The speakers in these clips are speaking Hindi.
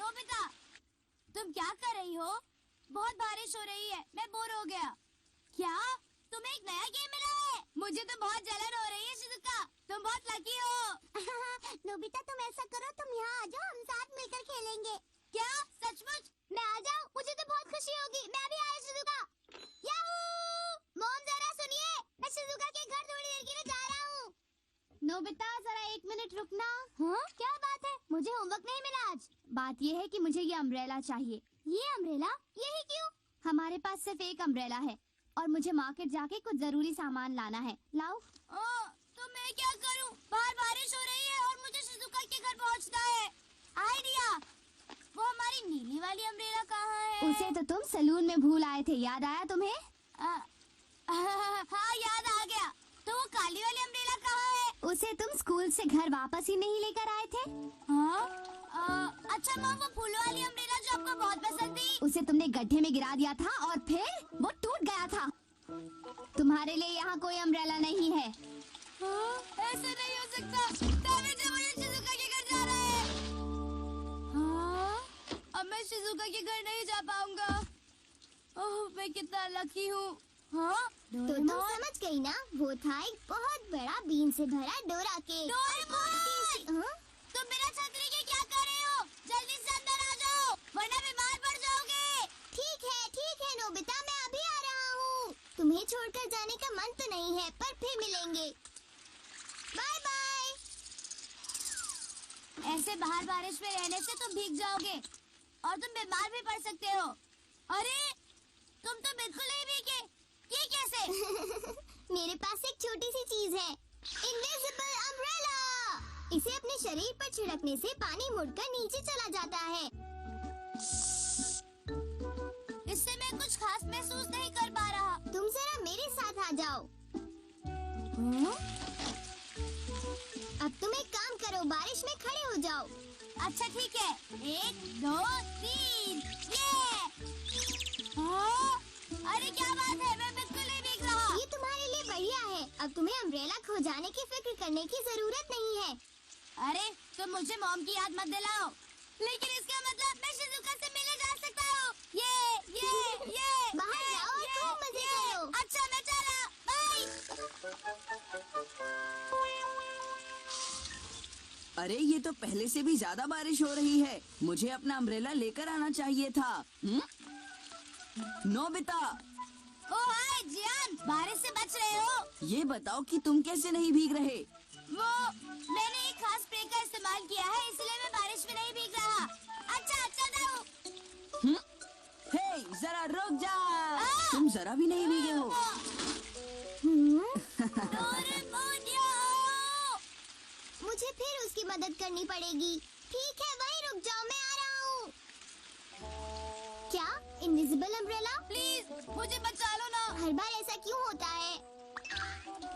नोबिता, तुम क्या कर रही हो? बहुत बारिश हो रही है, मैं बोर हो गया। क्या? तुम्हें एक नया गेम मिला है? मुझे तो बहुत जलन हो रही है शिजुका, तुम बहुत लकी हो। नोबिता तुम ऐसा करो, तुम यहाँ आ जाओ, हम साथ मिलकर खेलेंगे। क्या? सचमुच? मैं आ जाऊँ? मुझे तो बहुत खुशी होगी। मैं भी आया शिजुका। याहू! मॉम जरा सुनिए, मैं शिजुका के घर थोड़ी देर के लिए जा रहा हूँ। नोबिता जरा 1 मिनट रुकना। हाँ क्या बात है? मुझे होमवर्क नहीं मिला आज। बात ये है कि मुझे ये अम्ब्रेला चाहिए। ये अम्ब्रेला? यही क्यों? हमारे पास सिर्फ एक अम्ब्रेला है और मुझे मार्केट जाके कुछ जरूरी सामान लाना है। लाओ। तो मैं क्या करूं? बाहर बारिश हो रही है और मुझे शिजुका के घर पहुंचना है। आइडिया! वो हमारी नीली वाली अम्ब्रेला कहाँ है? उसे तो तुम सैलून में भूल आए थे, याद आया तुम्हें? हाँ याद आ गया। तो वो काली वाली अम्ब्रेला कहाँ है? उसे तुम स्कूल से घर वापस ही नहीं लेकर आए थे? अच्छा माँ, वो फूल वाली अम्ब्रेला जो आपको बहुत पसंद थी। उसे तुमने गड्ढे में गिरा दिया था और फिर वो टूट गया था। तुम्हारे लिए यहाँ कोई अम्ब्रेला नहीं है। ऐसा नहीं हो सकता। दाविड मुझे शिजुका के घर जा रहा है। अब मैं शिजुका के घर नहीं जा पाऊंगा। ओह, मैं कितना लकी हूँ। तो तुम समझ गई ना, वो था एक बहुत बड़ा बीन से भरा डोरा केक। तुम बिना छतरी के क्या कर रहे हो? जल्दी से अंदर आ जाओ, वरना बीमार पड़ जाओगे। ठीक है नोबिता, मैं अभी आ रहा हूँ। तुम्हें छोड़कर जाने का मन तो नहीं है, पर फिर मिलेंगे। Bye bye. ऐसे बाहर बारिश में रहने से तुम भीग जाओगे और तुम बीमार भी पड़ सकते हो। अरे तुम तो बिल्कुल नहीं भीगे, ये कैसे? मेरे पास एक छोटी सी चीज है, इनविजिबल अम्ब्रेला। इसे अपने शरीर पर छिड़कने से पानी मुड़कर नीचे चला जाता है। इससे मैं कुछ खास महसूस नहीं कर पा रहा। तुम जरा मेरे साथ आ जाओ। अब तुम एक काम करो, बारिश में खड़े हो जाओ। अच्छा ठीक है, 1 2 3 ये। अरे क्या बात है, मैं बिल्कुल नहीं भीग रहा। ये तुम्हारे लिए बढ़िया है, अब तुम्हें अम्ब्रेला खो जाने की फिक्र करने की जरूरत नहीं है। अरे तुम मुझे मॉम की याद मत दिलाओ। लेकिन इसका मतलब मैं शिजुका से मिलने जा सकता हूँ। ये बाहर जाओ और खूब मजे करो। अच्छा मैं चला, बाय। अरे ये तो पहले से भी ज्यादा बारिश हो रही है, मुझे अपना अम्ब्रेला लेकर आना चाहिए था। नोबिता, ओ हाय जियान, बारिश से बच रहे हो? ये बताओ कि तुम कैसे नहीं भीग रहे? वो मैंने एक खास स्प्रे का इस्तेमाल किया है, इसलिए मैं बारिश में नहीं भीग रहा। अच्छा चलो। हे जरा रुक जा, तुम जरा भी नहीं भीगे हो। डोरेमोनियो! मुझे फिर उसकी मदद करनी पड़ेगी। ठीक है, वहीं रुक जाओ, मैं आ रहा हूँ। क्या इनविजिबल अम्ब्रेला? प्लीज मुझे बचा लो ना। हर बार ऐसा क्यों होता है?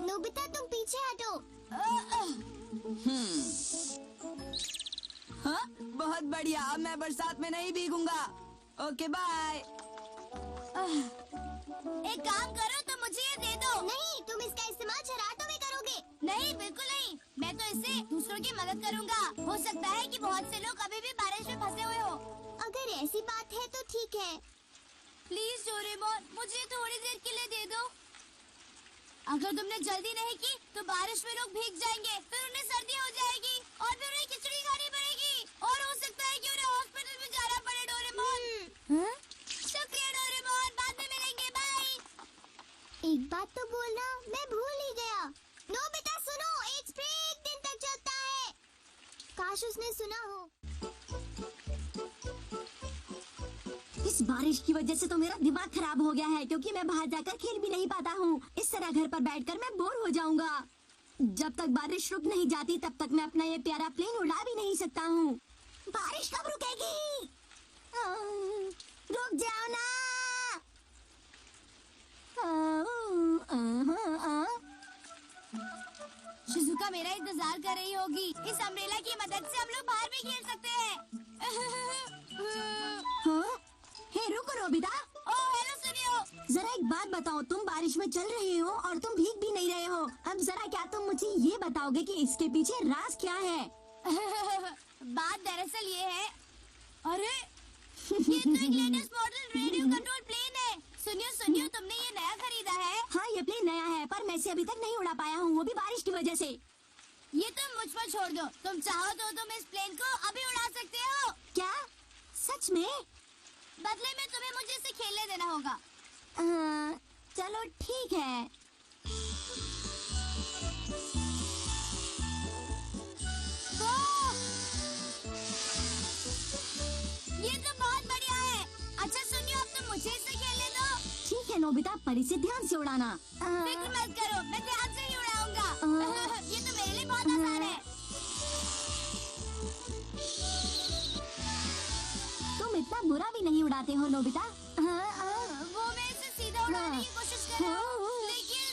नोबिता तुम पीछे हटो। हाँ, बहुत बढ़िया, अब मैं बरसात में नहीं भीगूंगा। Okay bye. एक काम करो, तो मुझे ये दे दो। नहीं, तुम इसका इस्तेमाल शरारतों में करोगे। नहीं बिल्कुल नहीं, मैं तो इससे दूसरों की मदद करूंगा। हो सकता है कि बहुत से लोग अभी भी बारिश में फंसे हुए हो। अगर ऐसी बात है तो ठीक है। प्लीज डोरेमोन, मुझे थोड़ी देर के लिए दे दो। अगर तुमने जल्दी नहीं की तो बारिश में लोग भीग जाएंगे, फिर उन्हें सर्दी हो जाएगी और फिर उन्हें खिचड़ी खानी पड़ेगी और हो सकता है कि उन्हें हॉस्पिटल में जाना पड़े। डोरेमोन। शुक्रिया डोरेमोन, बाद में मिलेंगे, बाय। एक बात तो बोलना मैं भूल ही गया। नोबिता सुनो, एक स्प्रे 1 दिन तक चलता है। काश उसने सुना हो। इस बारिश की वजह से तो मेरा दिमाग खराब हो गया है, क्योंकि मैं बाहर जाकर खेल भी नहीं पाता हूँ। इस तरह घर पर बैठकर मैं बोर हो जाऊंगा। जब तक बारिश रुक नहीं जाती तब तक मैं अपना ये प्यारा प्लेन उड़ा भी नहीं सकता हूँ। बारिश कब रुकेगी? रुक जाओ ना। शिजुका मेरा इंतजार कर रही होगी। इस अम्ब्रेला की मदद से हम लोग बाहर भी खेल सकते हैं। हाँ? हे रुको नोबिता, ओह हेलो सुनियो। जरा एक बात बताओ, तुम बारिश में चल रहे हो और तुम भीग भी नहीं रहे हो। अब जरा क्या तुम मुझे ये बताओगे कि इसके पीछे राज क्या है? बात दरअसल ये है। अरे ये तो एक latest model radio control plane है। सुनियो सुनियो, तुमने ये नया खरीदा है? हाँ, ये प्लेन नया है पर मैं इसे अभी तक नहीं उड़ा पाया हूँ, वो भी बारिश की वजह से। ये तुम मुझ पर छोड़ दो। तुम चाहो तो तुम इस प्लेन को अभी उड़ा सकते हो। क्या? सच में? बदले में तुम्हें मुझे इसे खेलने देना होगा। चलो ठीक है। ओह! ये तो बहुत बढ़िया है। अच्छा सुनियो, अब तुम मुझे इसे खेलने दो। ठीक है नोबिता, पर इसे ध्यान से उड़ाना। फिक्र मत करो, मैं ध्यान से ही उड़ाऊंगा। ये तो मेरे लिए बहुत आसान है। तुम इतना बुरा भी नहीं उड़ाते हो नोबिता। वो मैं इसे सीधा उड़ाने की कोशिश कर रहा हूँ, लेकिन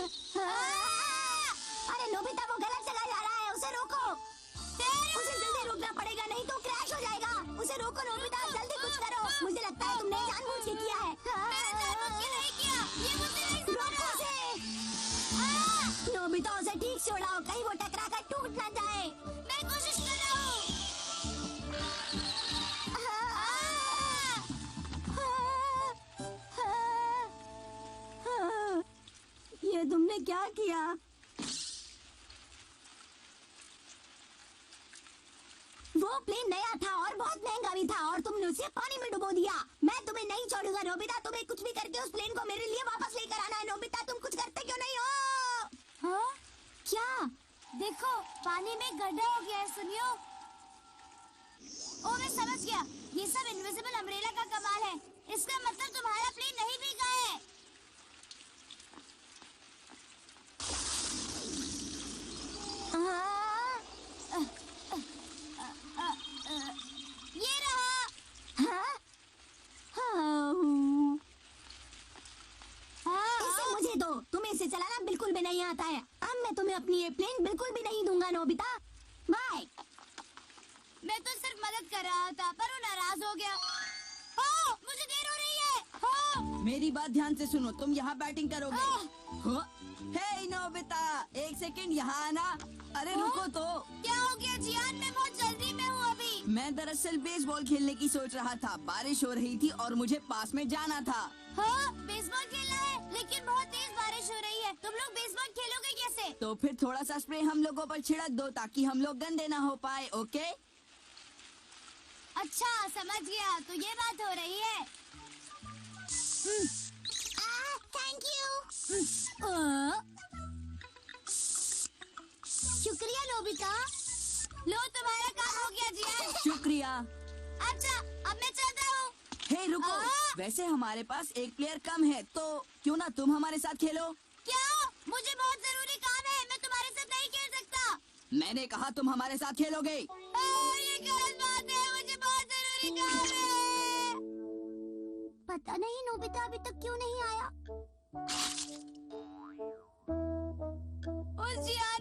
अरे नोबिता, वो गलत जगह जा रहा है, उसे रोको। उसे जल्दी रोकना पड़ेगा, नहीं तो क्रैश हो जाएगा। उसे रोको नोबिता, जल्दी कुछ करो। मुझे लगता है तुमने जानबूझ के किया है। मैंने जानबूझ के नहीं किया, ये मुझसे नहीं रोको समझा। उसे। नोबिता, उसे ठीक से उड़ाओ, कहीं वो टकरा कर टूट ना जाए। मैं कोशिश कर रहा हूँ। ये तुमने क्या किया? वो प्लेन नया था और बहुत महंगा भी था और तुमने उसे पानी में डुबो दिया। मैं तुम्हें नहीं छोड़ूंगा नोबिता, तुम्हें कुछ भी करके उस प्लेन को मेरे लिए वापस लेकर आना है। नोबिता, तुम कुछ करते क्यों नहीं हो? हाँ? क्या? देखो, पानी में गड्ढा हो गया है। सुनियो। ओ, मैं समझ गया। ये सब इनविजिबल अम्ब्रेला का कमाल है। इसका मतलब तुम्हारा प्लेन नहीं भीगा है। ये रहा। हाँ? इसे मुझे दो, तुम्हें इसे चलाना बिल्कुल भी नहीं आता है। अब मैं तुम्हें अपनी ये प्लेन बिल्कुल भी नहीं दूंगा नोबिता। बाय। मैं तो सिर्फ मदद कर रहा था, पर वो नाराज हो गया। ओ, मुझे देर हो रही है। ओ, मेरी बात ध्यान से सुनो, तुम यहाँ बैटिंग करोगे। हाँ? हे नोबिता, एक सेकंड यहाँ आना। अरे रुको तो। क्या हो गया जियान? मैं बहुत जल्दी में हूँ अभी। मैं दरअसल बेसबॉल खेलने की सोच रहा था। बारिश हो रही थी और मुझे पास में जाना था। हाँ, बेसबॉल खेलना है, लेकिन बहुत तेज बारिश हो रही है। तुम लोग बेसबॉल खेलोगे कैसे? तो फिर थोड़ा सा स्प्रे हम लोगों पर छिड़क दो ताकि हम लोग गंदे ना हो पाए। ओके? अच्छा, समझ गया। तो ये बात हो रही है। Thank you. शुक्रिया नोबिता। लो, तुम्हारा काम हो गया जियान। शुक्रिया। अच्छा, अब मैं चलता हूँ। हे रुको, वैसे हमारे पास एक प्लेयर कम है, तो क्यों ना तुम हमारे साथ खेलो? क्या? मुझे बहुत जरूरी काम है, मैं तुम्हारे साथ नहीं खेल सकता। मैंने कहा तुम हमारे साथ खेलोगे। ये गलत बात है, मुझे बहुत जरूरी काम है। पता नहीं नोबिता अभी तक क्यों नहीं आया। उस जियान